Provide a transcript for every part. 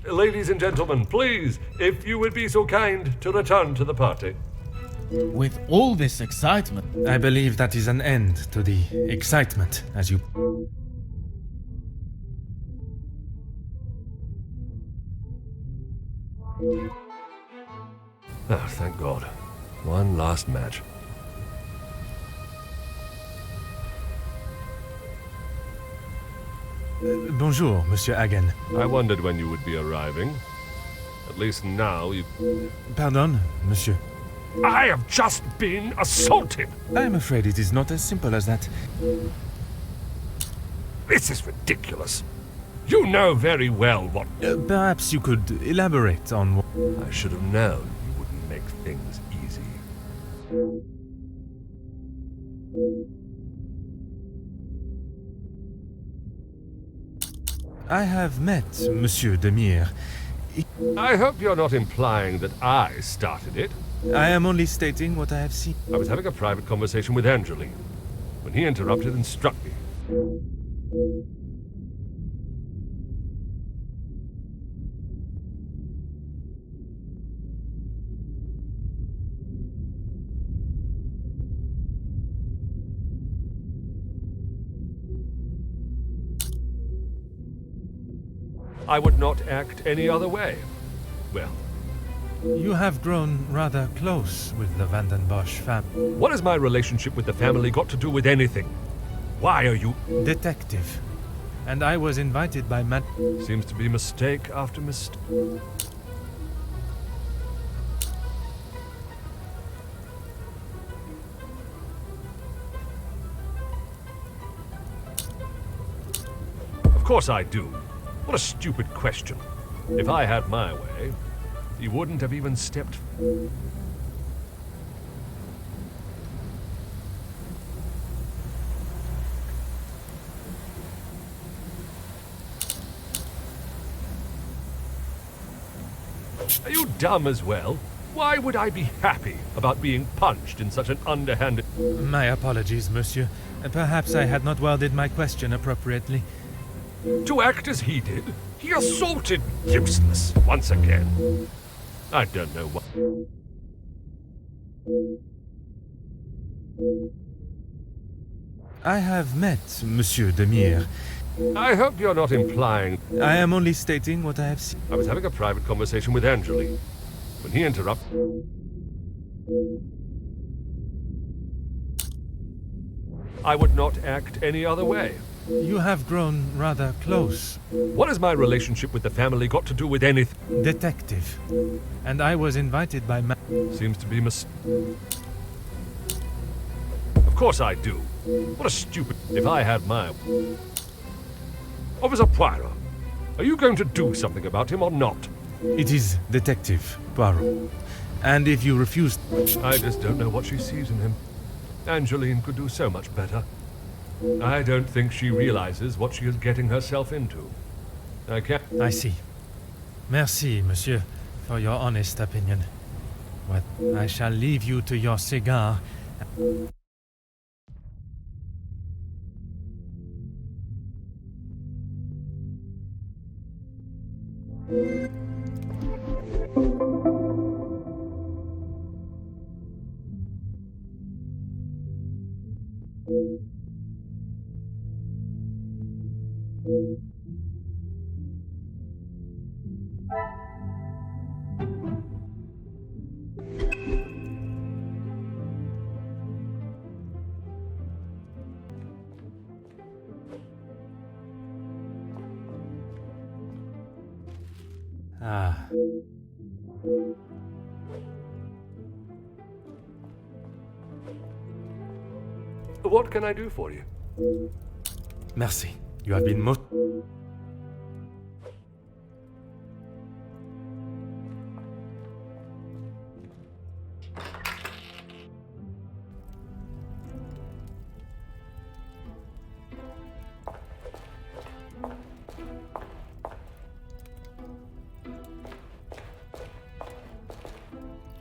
Ladies and gentlemen, please, if you would be so kind to return to the party. With all this excitement, I believe that is an end to the excitement, as you... Oh, thank God. One last match. Bonjour, Monsieur Hagen. I wondered when you would be arriving. At least now you... Pardon, Monsieur. I have just been assaulted! I am afraid it is not as simple as that. This is ridiculous. You know very well what... Perhaps you could elaborate on what... I should have known you wouldn't make things easy. I have met Monsieur Demire. I hope you're not implying that I started it. I am only stating what I have seen. I was having a private conversation with Angeline when he interrupted and struck me. I would not act any other way. Well, You have grown rather close with the Bosch family. what has my relationship with the family got to do with anything? Why are you... Detective. And I was invited by Matt. Seems to be mistake after mistake. Of course I do. What a stupid question. If I had my way, he wouldn't have even stepped... Are you dumb as well? Why would I be happy about being punched in such an underhanded... My apologies, Monsieur. Perhaps I had not worded my question appropriately. To act as he did, he assaulted useless once again. I don't know what... I have met Monsieur Demire. I hope you're not implying... I am only stating what I have seen. I was having a private conversation with Angeline when he interrupted... I would not act any other way. You have grown rather close. What has my relationship with the family got to do with anything? Detective. And I was invited by Matt. Seems to be Of course I do. What a stupid... If I had my... Officer Poirot, are you going to do something about him or not? It is Detective Poirot. And if you refuse... I just don't know what she sees in him. Angeline could do so much better. I don't think she realizes what she is getting herself into. I can't... I see. Merci, Monsieur, for your honest opinion. Well, I shall leave you to your cigar. Ah. What can I do for you? Merci. You have been most...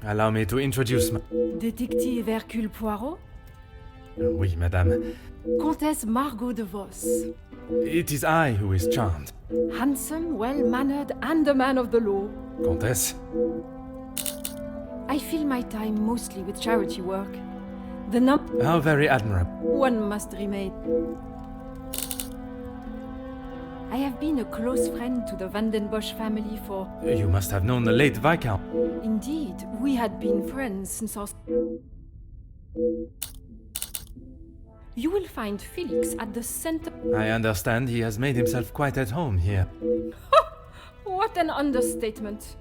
Allow me to introduce my... Détective Hercule Poirot? Oui, madame. Comtesse Margot de Vos. It is I who is charmed. Handsome, well-mannered, and a man of the law. Comtesse? I fill my time mostly with charity work. How very admirable. One must remain. I have been a close friend to the Bosch family for... You must have known the late Viscount. Indeed, we had been friends since our... You will find Felix at the center... I understand he has made himself quite at home here. What an understatement.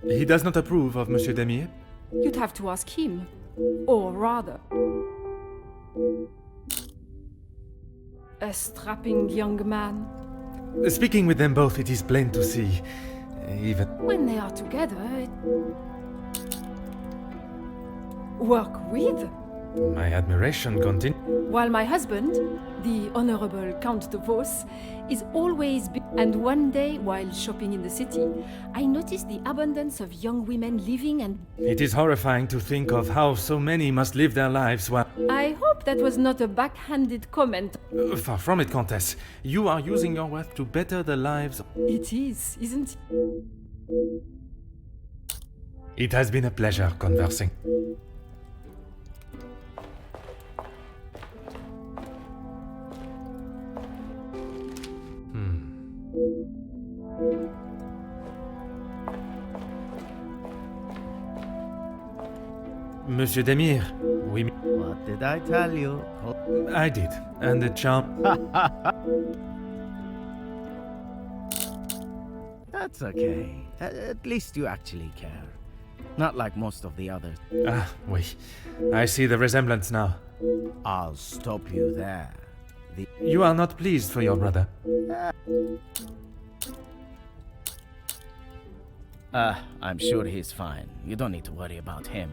He does not approve of Monsieur Demir? You'd have to ask him. Or rather... a strapping young man. Speaking with them both, it is plain to see. Even... When they are together, work with. My admiration continues. While my husband, the Honorable Count de Vos, is always... And one day, while shopping in the city, I noticed the abundance of young women living and... It is horrifying to think of how so many must live their lives while... I hope that was not a backhanded comment. Far from it, Comtesse. You are using your wealth to better the lives... It is, isn't it? It has been a pleasure conversing. Monsieur Demir, we... What did I tell you? I did, and the charm... That's okay. At least you actually care. Not like most of the others. Oui. I see the resemblance now. I'll stop you there. You are not pleased for your brother. I'm sure he's fine. You don't need to worry about him.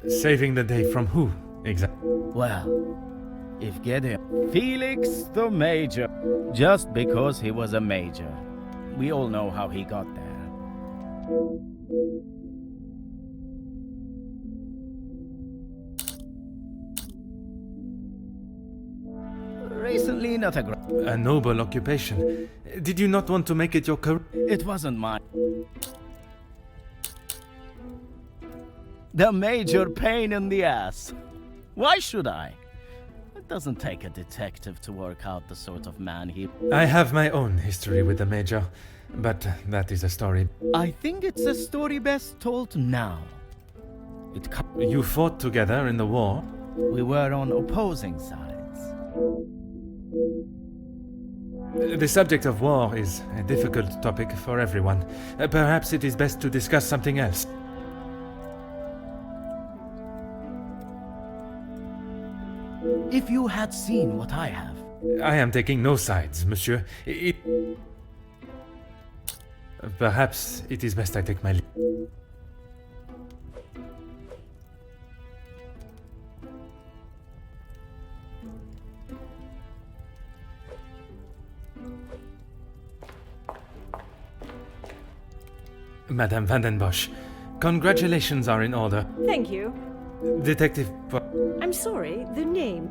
Saving the day from who, exactly? Well, if Gideon... Felix the Major. Just because he was a major. We all know how he got there. Recently, not a noble occupation. Did you not want to make it your career? It wasn't mine. The major pain in the ass. Why should I? It doesn't take a detective to work out the sort of man he... I have my own history with the Major, but that is a story. I think it's a story best told now. You fought together in the war? We were on opposing sides. The subject of war is a difficult topic for everyone. Perhaps it is best to discuss something else. If you had seen what I have... I am taking no sides, monsieur. Perhaps it is best I take my leave. Madame Bosch, congratulations are in order. Thank you. Detective... I'm sorry, the name.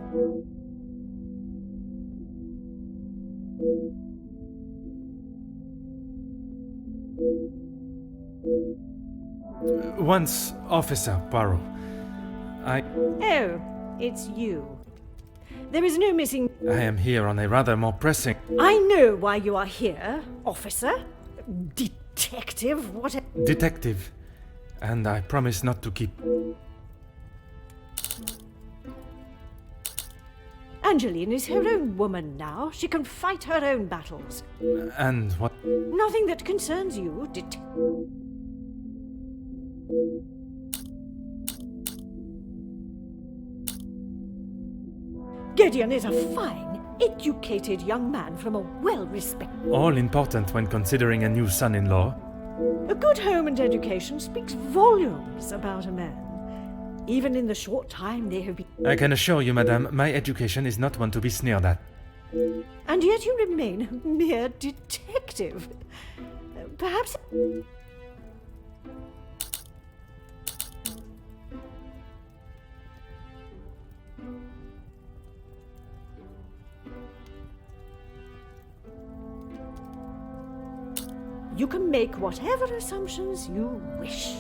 Once Officer Poirot. Oh, it's you. There is no missing... I am here on a rather more pressing... I know why you are here, officer. Detective, what a... Detective. And I promise not to keep... Angeline is her own woman now. She can fight her own battles. And what? Nothing that concerns you, Gideon is a fine, educated young man from a well-respected... All important when considering a new son-in-law. A good home and education speaks volumes about a man. Even in the short time they have been... I can assure you, madame, my education is not one to be sneered at. And yet you remain a mere detective. Perhaps... You can make whatever assumptions you wish.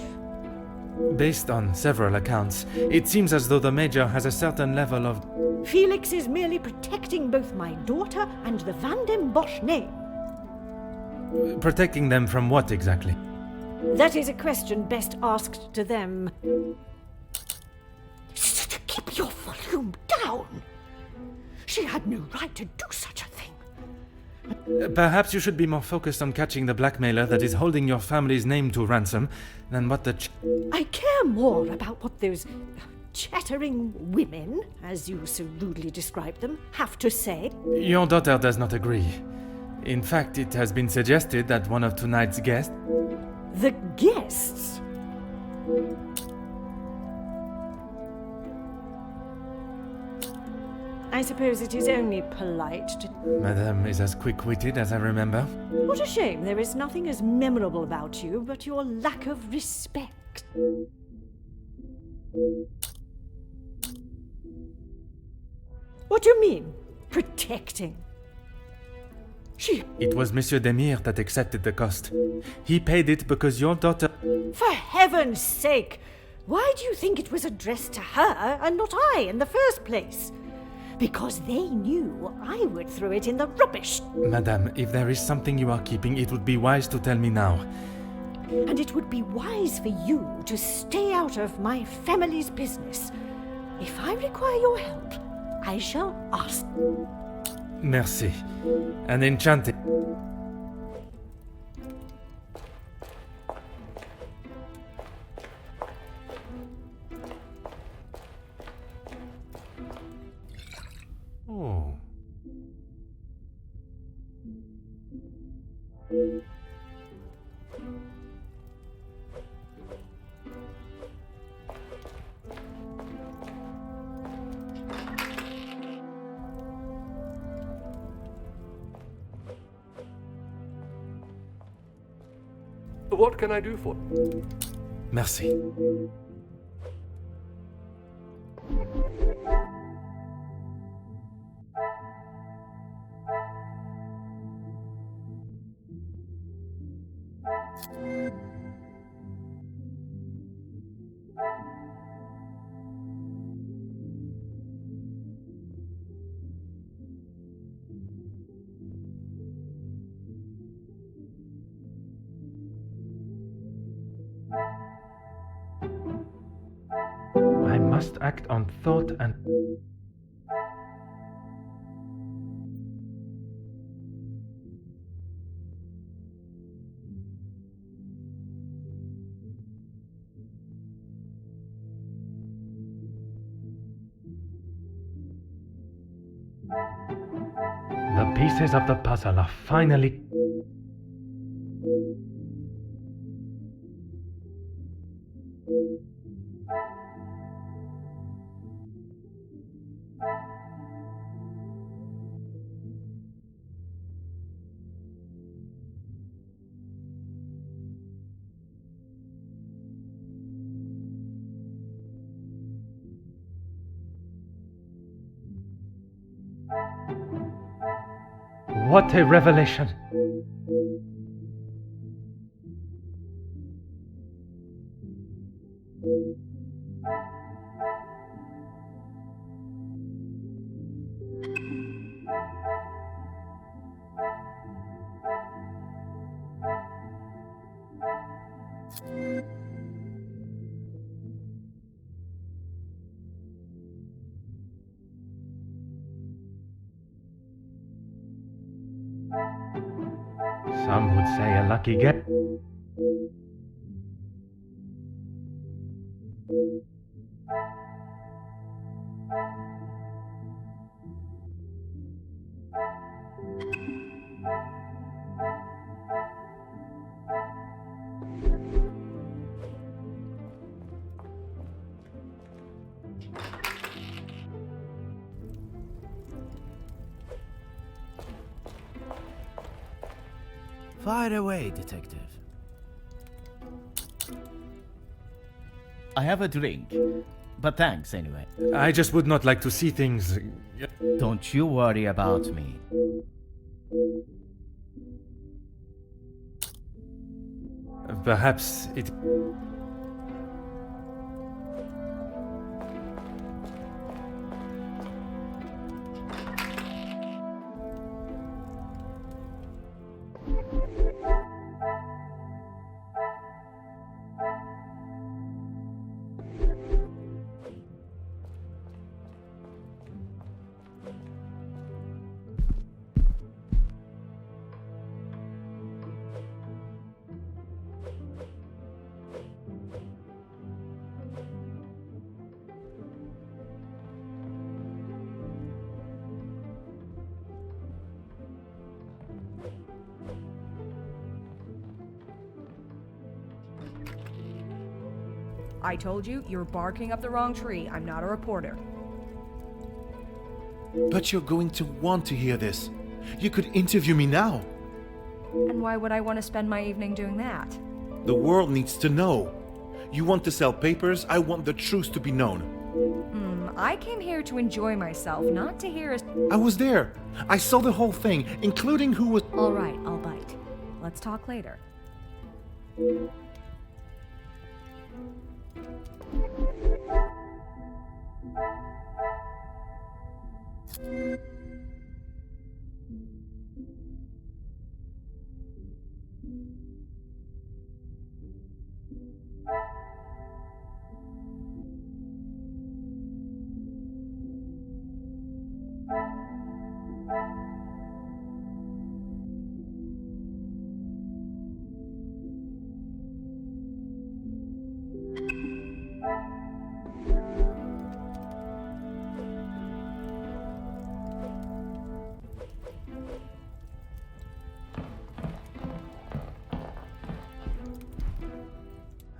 Based on several accounts, it seems as though the Major has a certain level of... Felix is merely protecting both my daughter and the Van den Bosch name. Protecting them from what exactly? That is a question best asked to them. Keep your volume down! She had no right to do such a thing. Perhaps you should be more focused on catching the blackmailer that is holding your family's name to ransom than what the... I care more about what those chattering women, as you so rudely describe them, have to say. Your daughter does not agree. In fact, it has been suggested that one of tonight's guests... The guests? I suppose it is only polite to... Madame is as quick-witted as I remember. What a shame. There is nothing as memorable about you but your lack of respect. What do you mean, protecting? It was Monsieur Demire that accepted the cost. He paid it because your daughter... For heaven's sake! Why do you think it was addressed to her and not I in the first place? Because they knew I would throw it in the rubbish. Madame, if there is something you are keeping, it would be wise to tell me now. And it would be wise for you to stay out of my family's business. If I require your help, I shall ask. Merci. An enchanted... Oh. What can I do for? Merci. I must act on thought and... The pieces of the puzzle are finally... What a revelation! Some would say a lucky get. Fire away, detective. I have a drink, but thanks anyway. I just would not like to see things... Don't you worry about me. Perhaps it... I told you, you're barking up the wrong tree. I'm not a reporter. But you're going to want to hear this. You could interview me now. And why would I want to spend my evening doing that? The world needs to know. You want to sell papers, I want the truth to be known. I came here to enjoy myself, not to hear a... I was there. I saw the whole thing, including who was... All right, I'll bite. Let's talk later.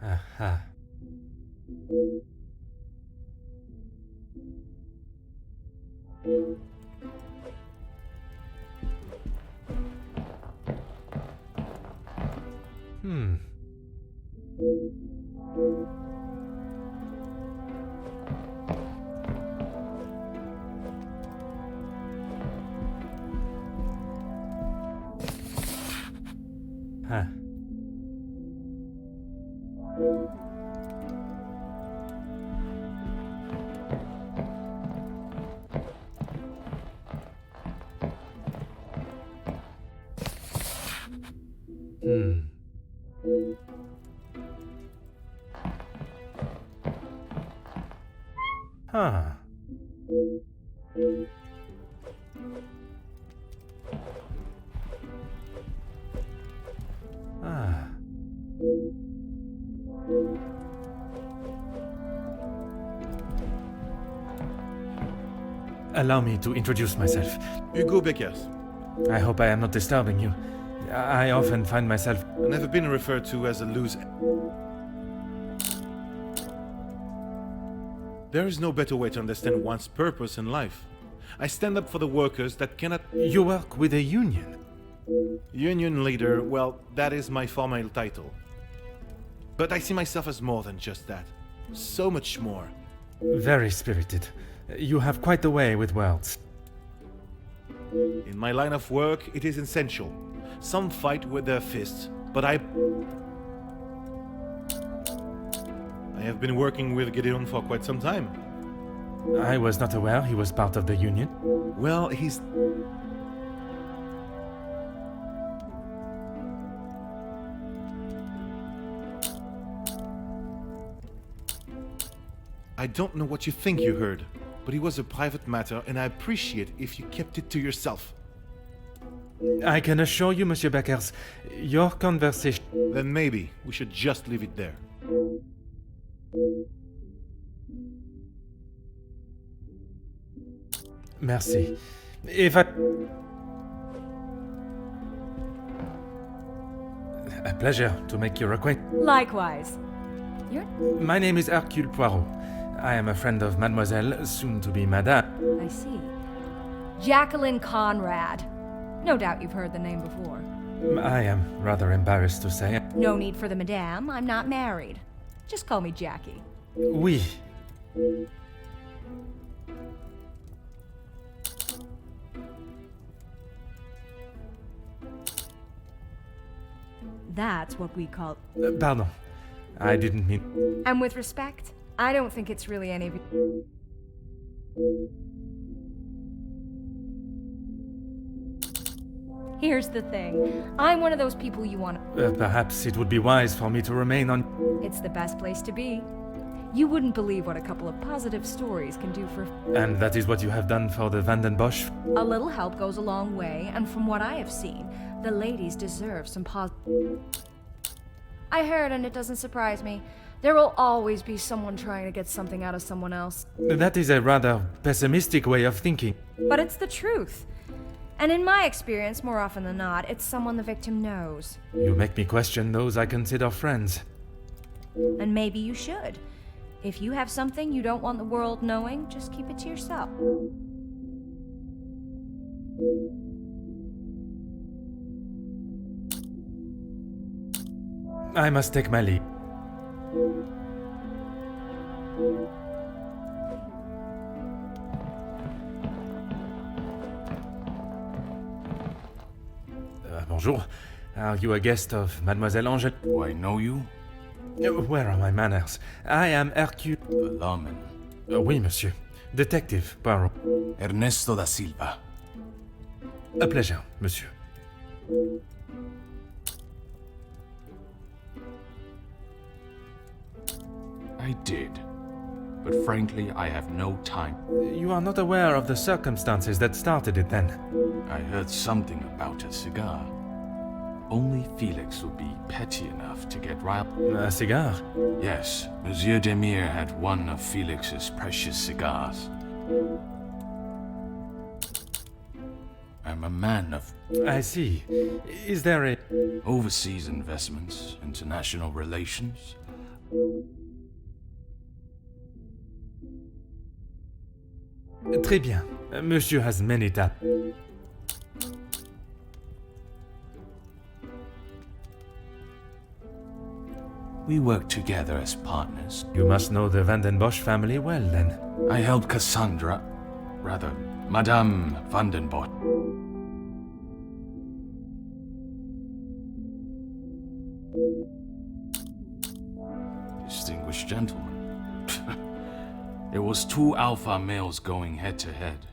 Aha. Huh. Huh. Ah. Allow me to introduce myself. Hugo Beckers. I hope I am not disturbing you. I often find myself... I've never been referred to as a loser. There is no better way to understand one's purpose in life. I stand up for the workers that cannot... You work with a union? Union leader, well, that is my formal title. But I see myself as more than just that. So much more. Very spirited. You have quite the way with words. In my line of work, it is essential. Some fight with their fists, but I have been working with Gideon for quite some time. I was not aware he was part of the union. Well, he's... I don't know what you think you heard, but it was a private matter, and I appreciate if you kept it to yourself. I can assure you, Monsieur Beckers, your conversation... Then maybe we should just leave it there. Merci. If I... A pleasure to make your acquaintance. Likewise. You're... My name is Hercule Poirot. I am a friend of Mademoiselle, soon to be Madame. I see. Jacqueline Conrad. No doubt you've heard the name before. I am rather embarrassed to say. No need for the madame. I'm not married. Just call me Jackie. Oui. That's what we call... Pardon. I didn't mean... And with respect, I don't think it's really any... Here's the thing. I'm one of those people you want to... Perhaps it would be wise for me to remain on... It's the best place to be. You wouldn't believe what a couple of positive stories can do for... And that is what you have done for the Van den Bosch? A little help goes a long way, and from what I have seen, the ladies deserve some I heard, and it doesn't surprise me. There will always be someone trying to get something out of someone else. That is a rather pessimistic way of thinking. But it's the truth. And in my experience, more often than not, it's someone the victim knows. You make me question those I consider friends. And maybe you should. If you have something you don't want the world knowing, just keep it to yourself. I must take my leave. Bonjour. Are you a guest of Mademoiselle Angèle? Do I know you? Where are my manners? I am Hercule... Alarming. Oui, monsieur. Detective Poirot. Ernesto da Silva. A pleasure, monsieur. I did. But frankly, I have no time. You are not aware of the circumstances that started it, then? I heard something about a cigar. Only Felix would be petty enough to get riled. A cigar? Yes, Monsieur Demire had one of Felix's precious cigars. I'm a man of... I see. Is there a... overseas investments, international relations. Très bien. Monsieur has many talents. We work together as partners. You must know the Van den Bosch family well, then. I helped Cassandra, rather, Madame Van den Bosch. Distinguished gentleman. There was two alpha males going head to head.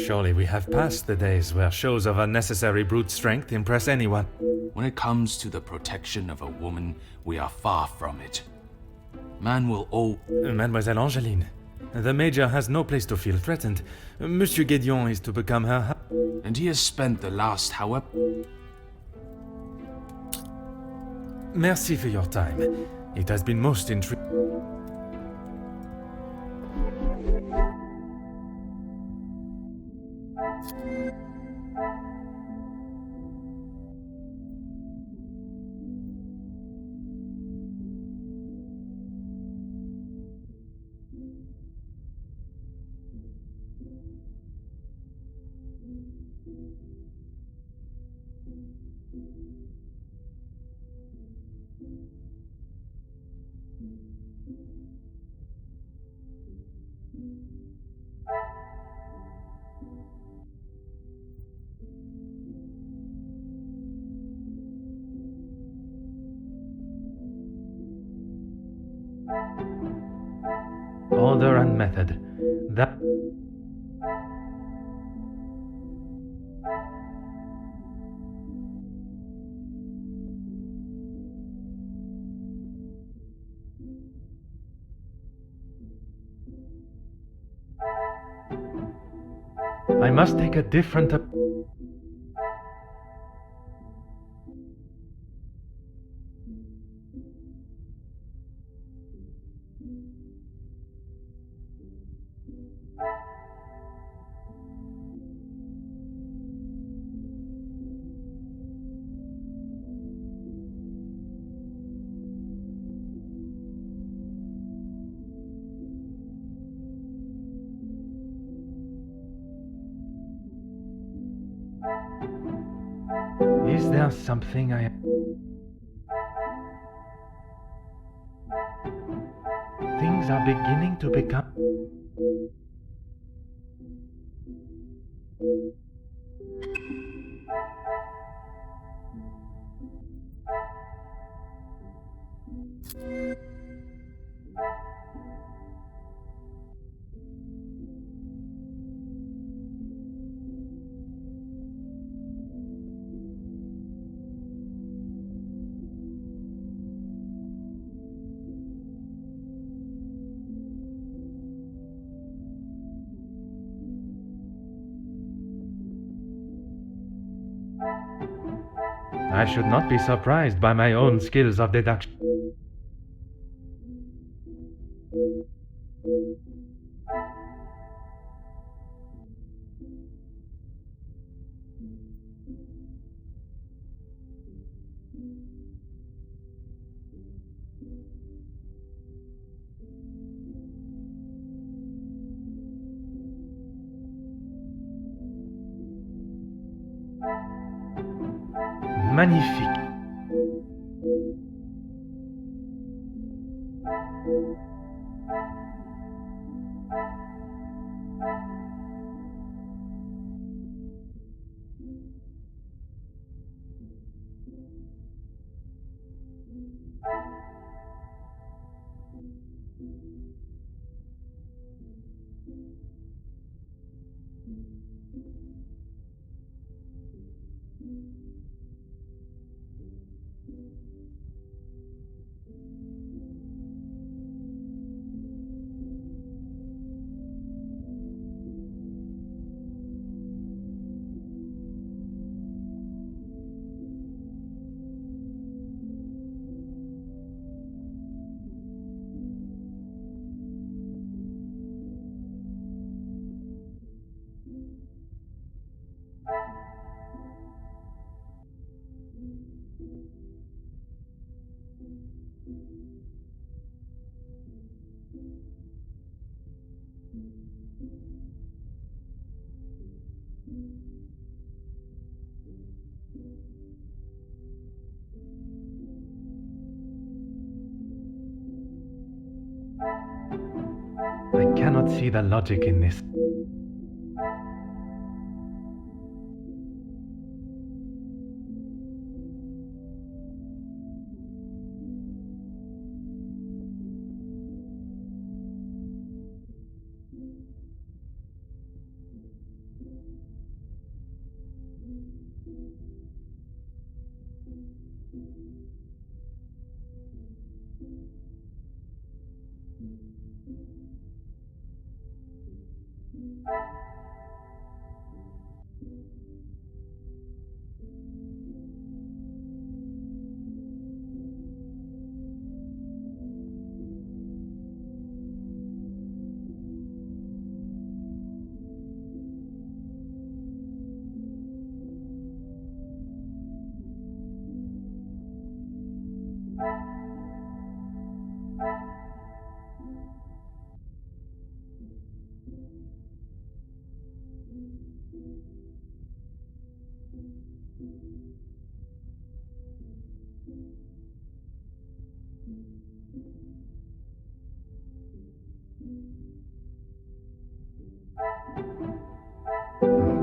Surely we have passed the days where shows of unnecessary brute strength impress anyone. When it comes to the protection of a woman, we are far from it. Man will owe... Mademoiselle Angeline, the Major has no place to feel threatened. Monsieur Guédion is to become her... And he has spent the last however... Merci for your time. It has been most intriguing. Order and method. That... I must take a different... Is there something I... Things are beginning to become... I should not be surprised by my own skills of deduction. Magnifique. I cannot see the logic in this.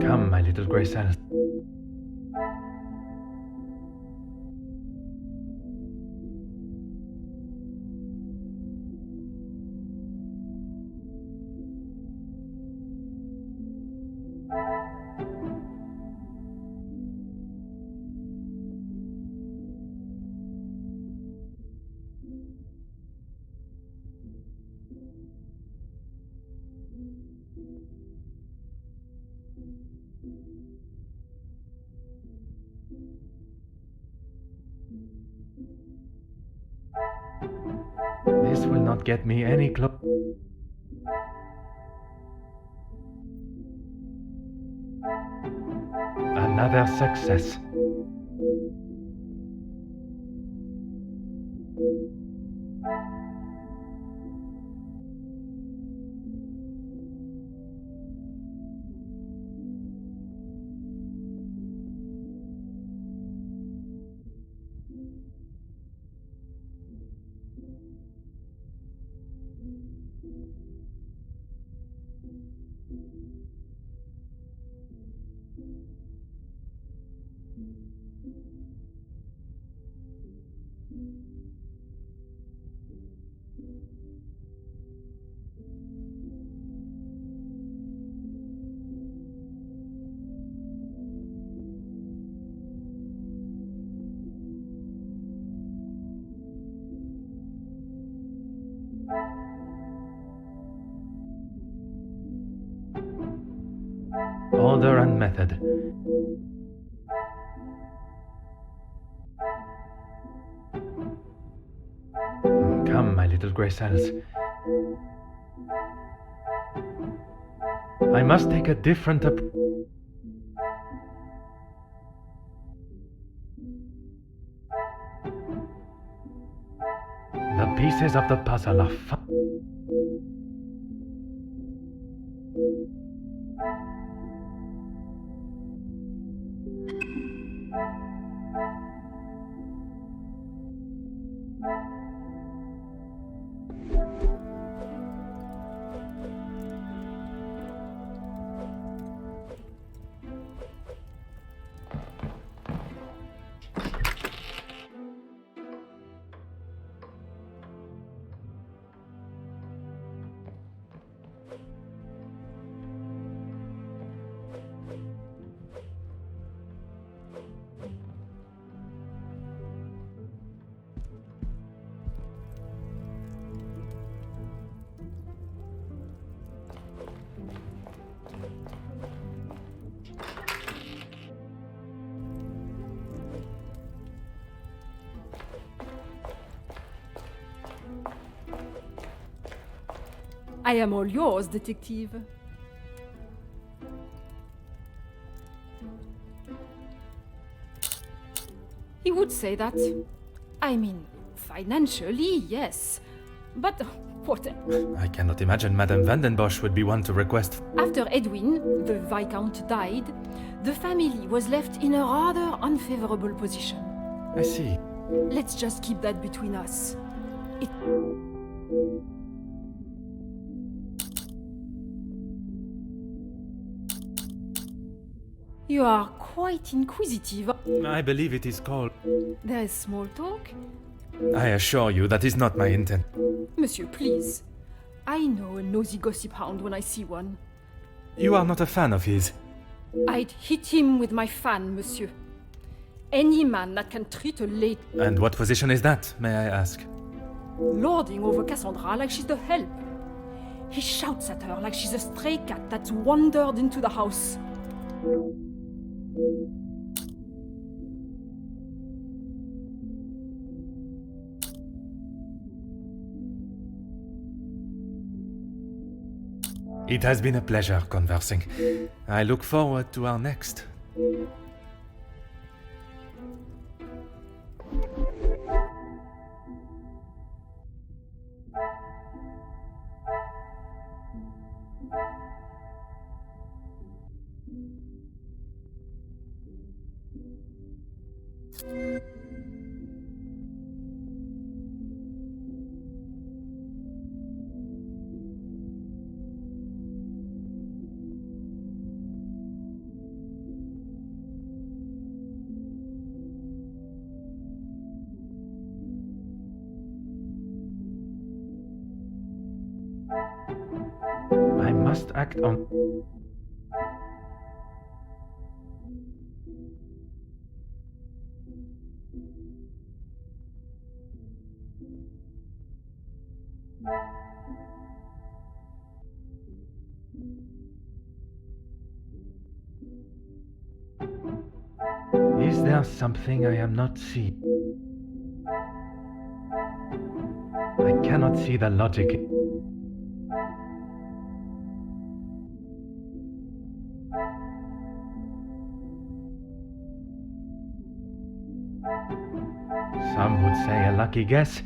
Come, my little Grace Alice. This will not get me any close. Another success. Order and method. little grey cells. I must take a different approach. The pieces of the puzzle are I am all yours, detective. He would say that. I mean, financially, yes. But what? I cannot imagine Madame Vandenbosch would be one to request. After Edwin, the Viscount, died, the family was left in a rather unfavorable position. I see. Let's just keep that between us. You are quite inquisitive. I believe it is called. There is small talk. I assure you that is not my intent. Monsieur, please. I know a nosy gossip hound when I see one. You are not a fan of his. I'd hit him with my fan, monsieur. Any man that can treat a lady... And what position is that, may I ask? Lording over Cassandra like she's the help. He shouts at her like she's a stray cat that's wandered into the house. It has been a pleasure conversing. I look forward to our next. I must act on... Is there something I am not seeing? I cannot see the logic. Some would say a lucky guess.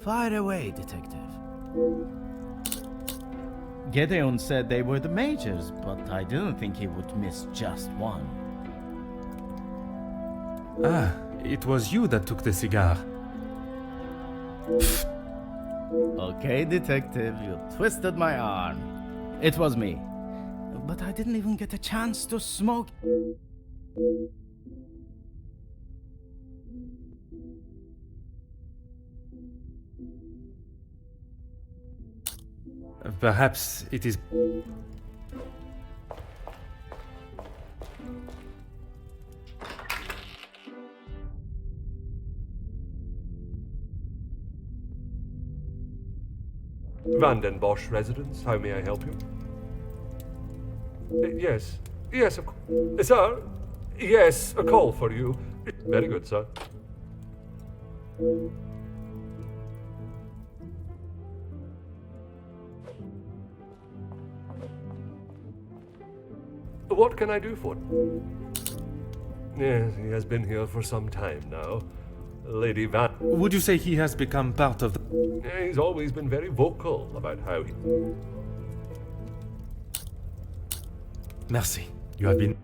Fire away, detective. Gedeon said they were the majors, but I didn't think he would miss just one. Ah, it was you that took the cigar. Okay, detective, you twisted my arm. It was me. But I didn't even get a chance to smoke. Perhaps it is... Van den Bosch residence. How may I help you? Yes. Yes, sir. Yes, a call for you. Very good, sir. What can I do for him? Yes, he has been here for some time now. Lady Van... Would you say he has become part of the... He's always been very vocal about how he... Merci. You have been...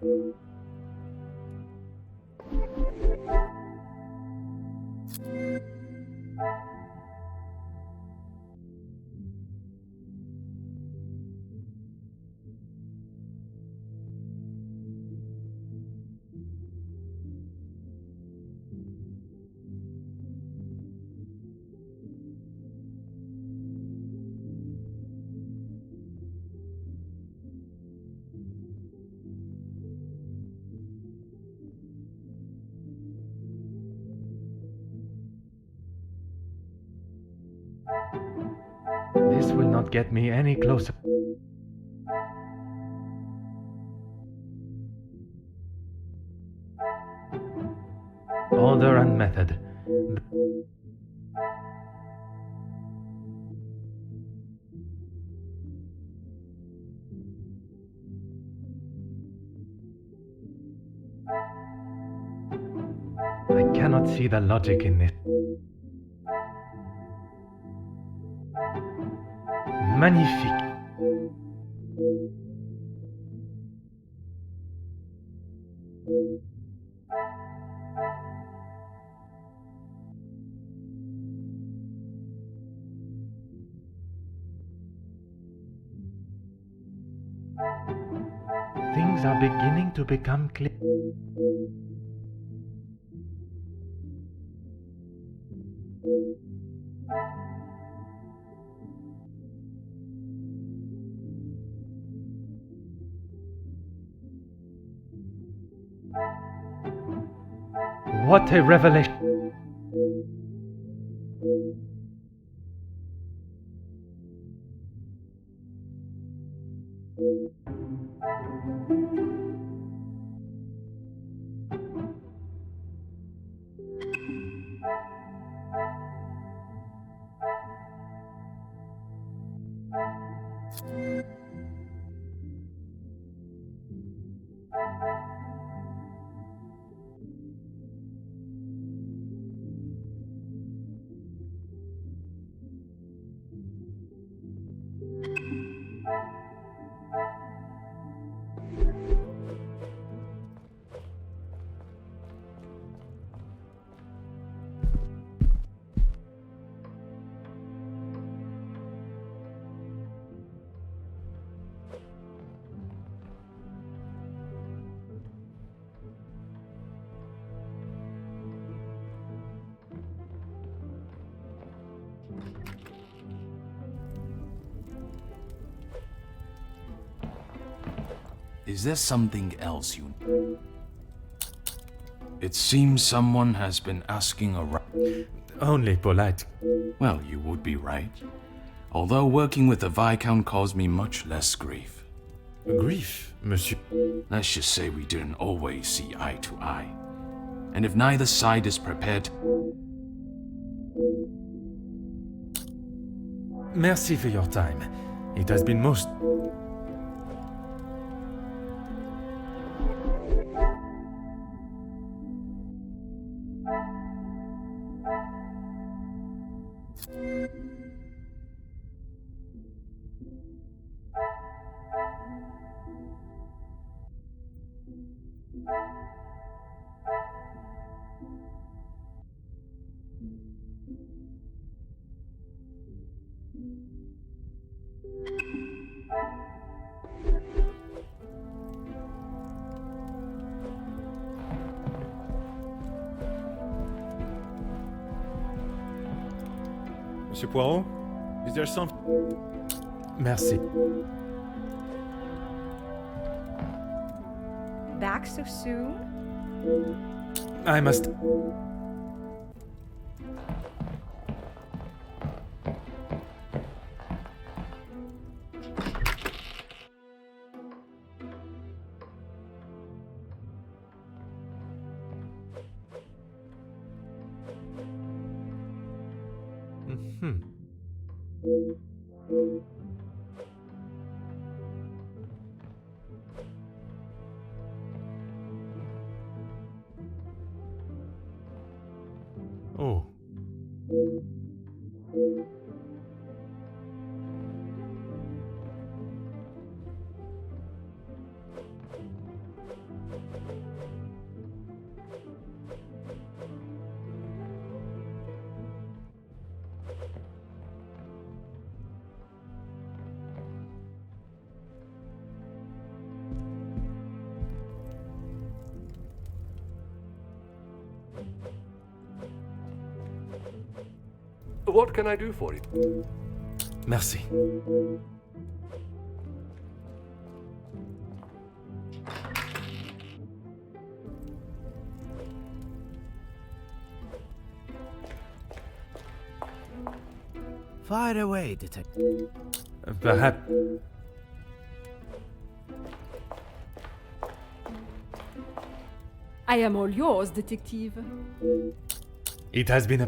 This will not get me any closer. Order and method. I cannot see the logic in this. Magnifique. Things are beginning to become clear. What a revelation! Is there something else you... It seems someone has been asking around. Only polite. Well, you would be right. Although working with the Viscount caused me much less grief. Grief, monsieur. Let's just say we didn't always see eye to eye. And if neither side is prepared... Merci for your time. It has been most... Monsieur Poirot, is there some... Merci. Back so soon? I must... Oh. What can I do for you? Merci. Fire away, detective. Perhaps. I am all yours, detective. It has been a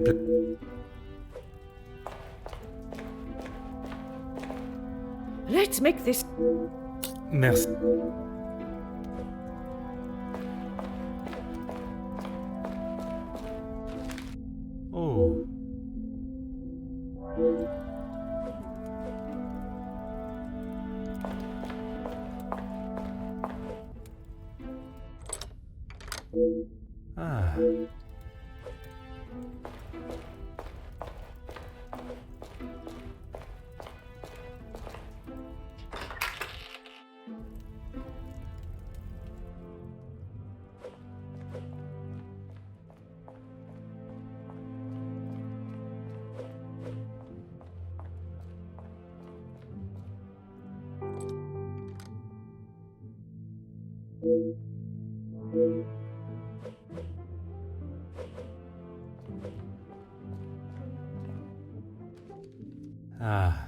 Let's make this. Merci. Oh. Ah. Ah.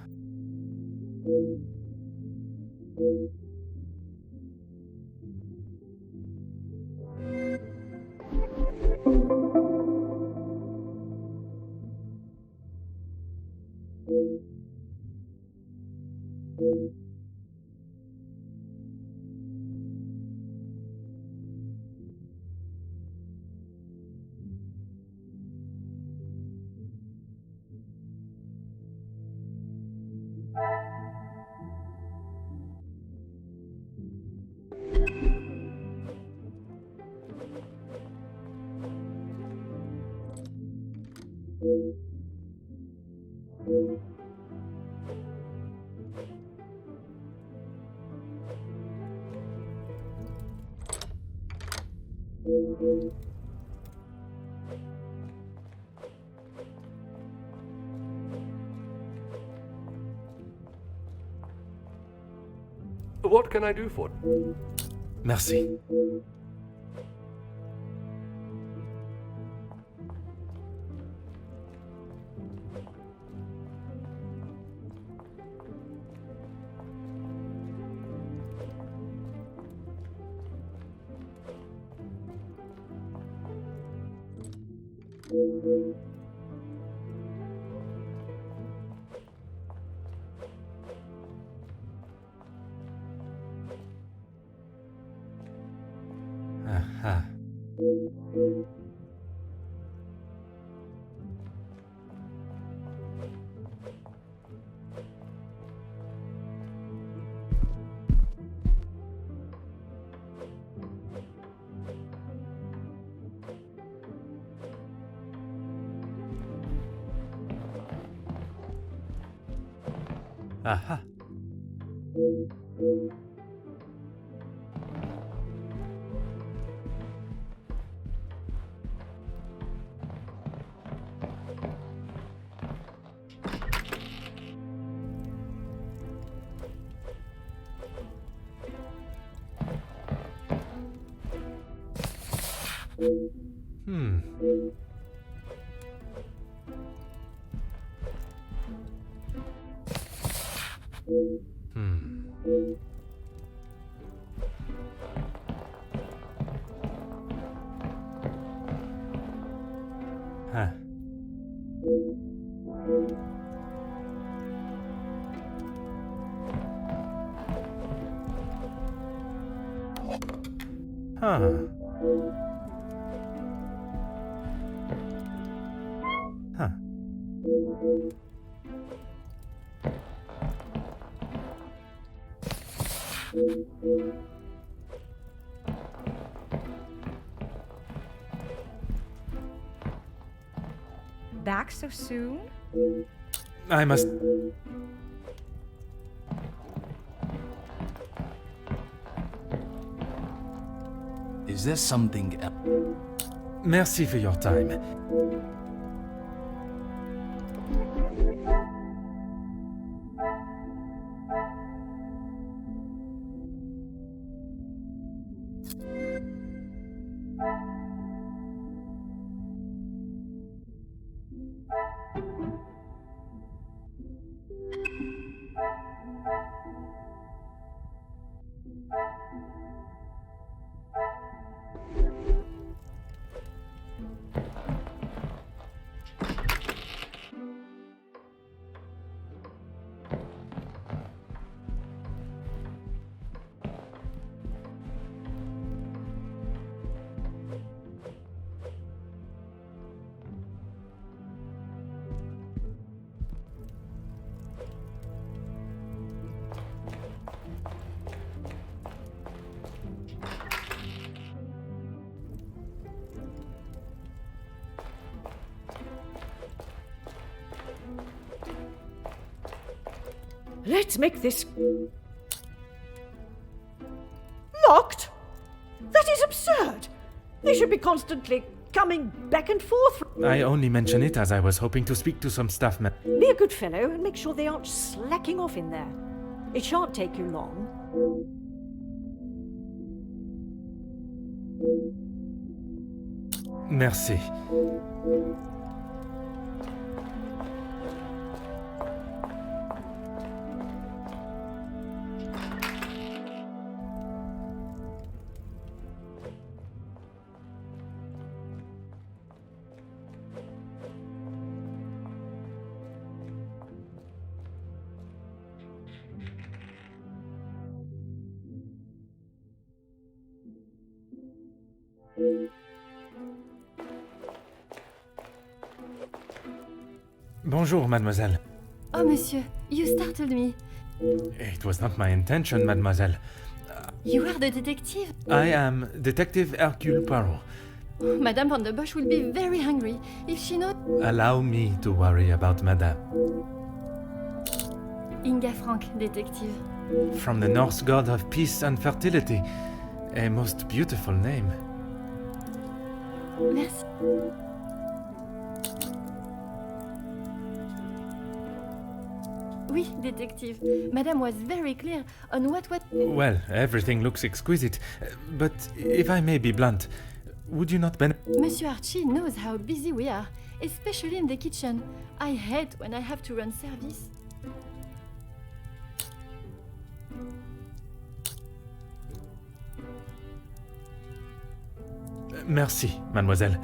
What can I do for you? Merci. Aha. Aha. Hmm. Hmm. Huh. Huh. Huh. Back so soon? I must... Is there something Merci for your time. Let's make this... Locked? That is absurd! They should be constantly coming back and forth. I only mention it as I was hoping to speak to some staff Be a good fellow and make sure they aren't slacking off in there. It shan't take you long. Merci. Bonjour, mademoiselle. Oh, monsieur, you startled me. It was not my intention, mademoiselle. You are the detective? I am Detective Hercule Poirot. Madame van der Bosch will be very hungry if she knows... Allow me to worry about madame. Inga Frank, detective. From the Norse god of peace and fertility. A most beautiful name. Merci. Oui, detective. Madame was very clear on what... Well, everything looks exquisite. But if I may be blunt, would you not Monsieur Archie knows how busy we are, especially in the kitchen. I hate when I have to run service. Merci, mademoiselle.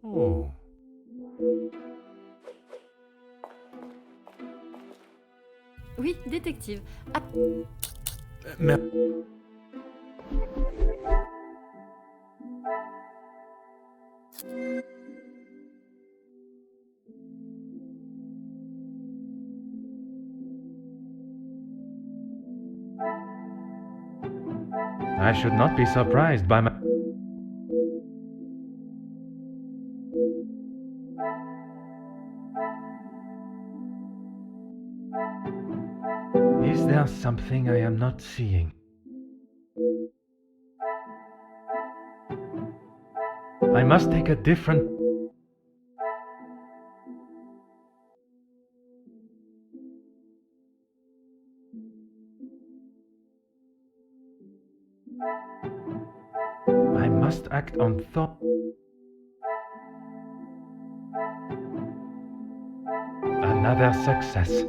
Oh. Oui, détective. Ah, Mais... I should not be surprised by my... Is there something I am not seeing? I must take a different... I must act on thought. Another success.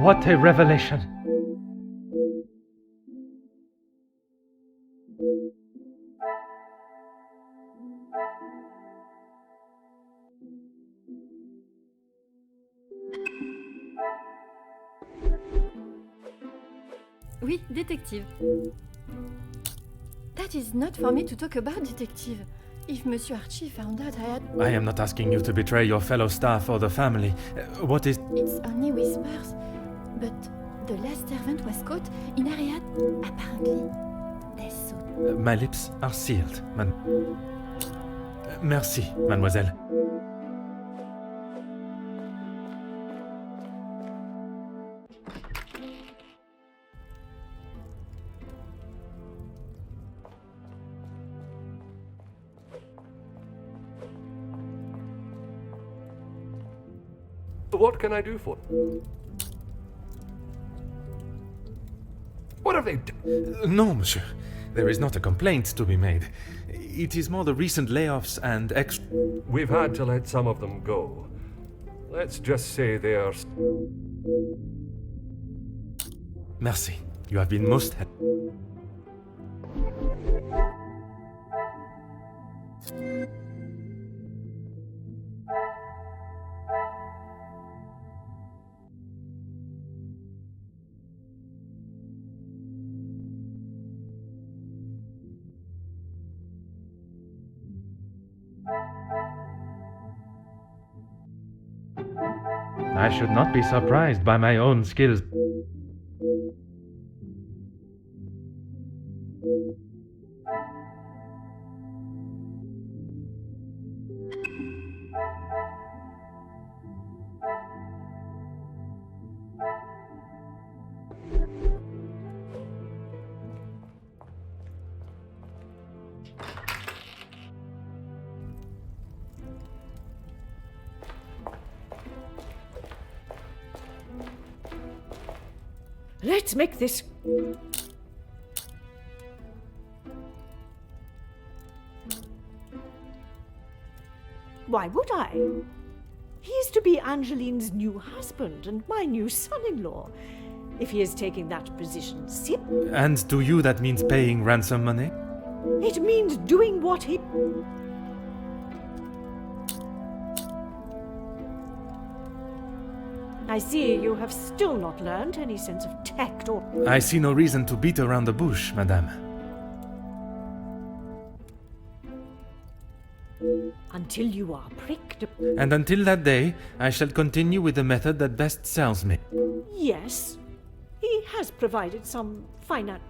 What a revelation! oui, détective. That is not for me to talk about, detective. If Monsieur Archie found out I had... I am not asking you to betray your fellow staff or the family. What is... It's only whispers. But the last servant was caught in area... Apparently, they saw... My lips are sealed, Merci, mademoiselle. What can I do for them? What have they done? No, monsieur. There is not a complaint to be made. It is more the recent layoffs and We've had to let some of them go. Let's just say they are... Merci. You have been most I should not be surprised by my own skills. Let's make this... Why would I? He is to be Angeline's new husband and my new son-in-law. If he is taking that position, And to you that means paying ransom money? it means doing what he... I see you have still not learned any sense of tact or... I see no reason to beat around the bush, madame. Until you are pricked. And until that day, I shall continue with the method that best serves me. Yes, he has provided some finance.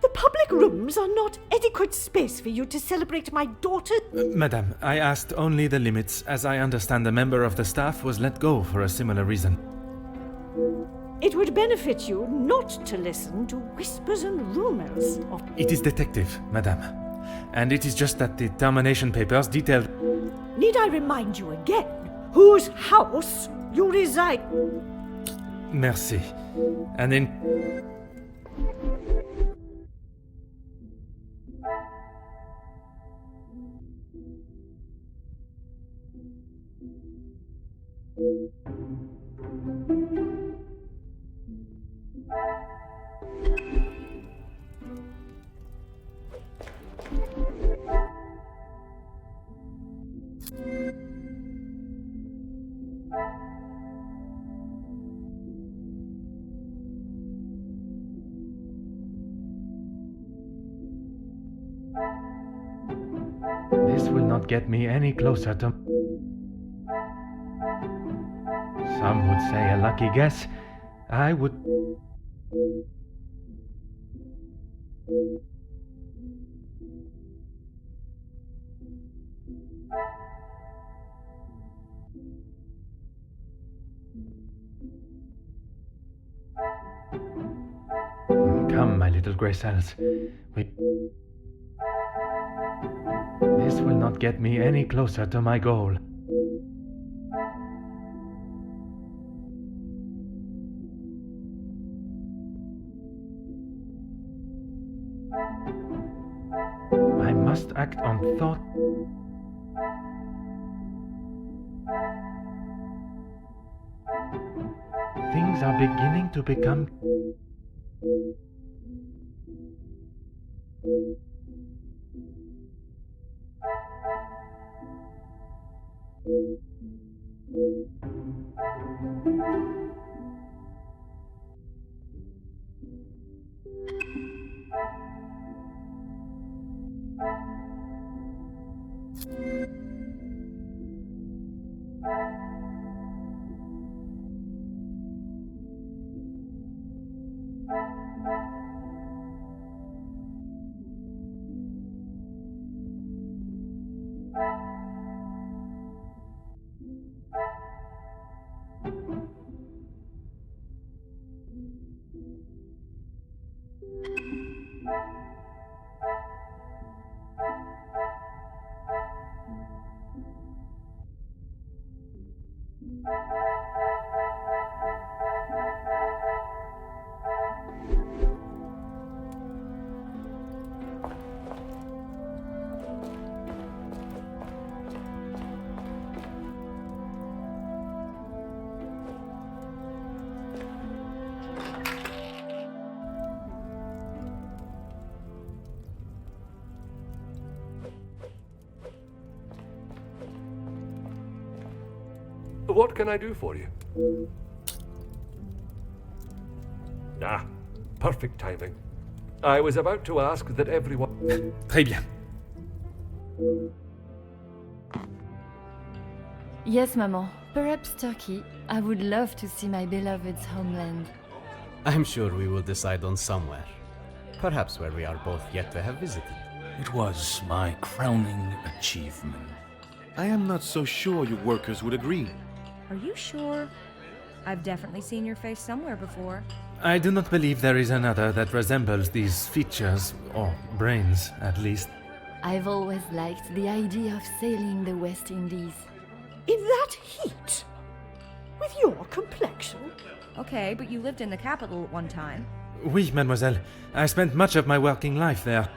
The public rooms are not adequate space for you to celebrate my daughter. Madame, I asked only the limits, as I understand a member of the staff was let go for a similar reason. It would benefit you not to listen to whispers and rumors of... It is detective, madame. And it is just that the termination papers detail... Need I remind you again whose house you reside? Merci. And in... This will not get me any closer to... Some would say a lucky guess. I would... Come, my little grey cells. This will not get me any closer to my goal. I must act on thought. Things are beginning to become... What can I do for you? Ah, perfect timing. I was about to ask that everyone... Très bien. Yes, Maman. Perhaps Turkey. I would love to see my beloved's homeland. I'm sure we will decide on somewhere. Perhaps where we are both yet to have visited. It was my crowning achievement. I am not so sure your workers would agree. Are you sure? I've definitely seen your face somewhere before. I do not believe there is another that resembles these features, or brains, at least. I've always liked the idea of sailing the West Indies. In that heat? With your complexion? Okay, but you lived in the capital at one time. Oui, mademoiselle. I spent much of my working life there.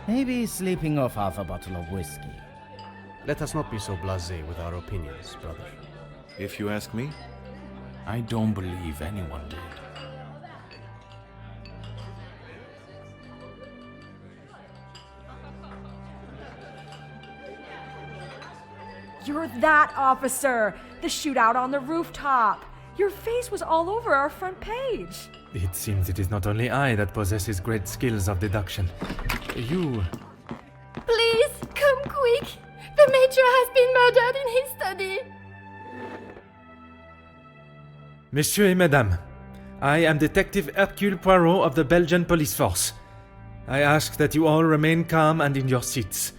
Maybe he's sleeping off half a bottle of whiskey. Let us not be so blasé with our opinions, brother. If you ask me, I don't believe anyone did. You're that officer! The shootout on the rooftop! Your face was all over our front page! It seems it is not only I that possesses great skills of deduction. You... Please, come quick! The Major has been murdered in his study! Messieurs et Mesdames, I am Detective Hercule Poirot of the Belgian police force. I ask that you all remain calm and in your seats.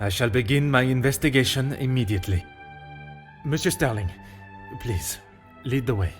I shall begin my investigation immediately. Monsieur Sterling, please, lead the way.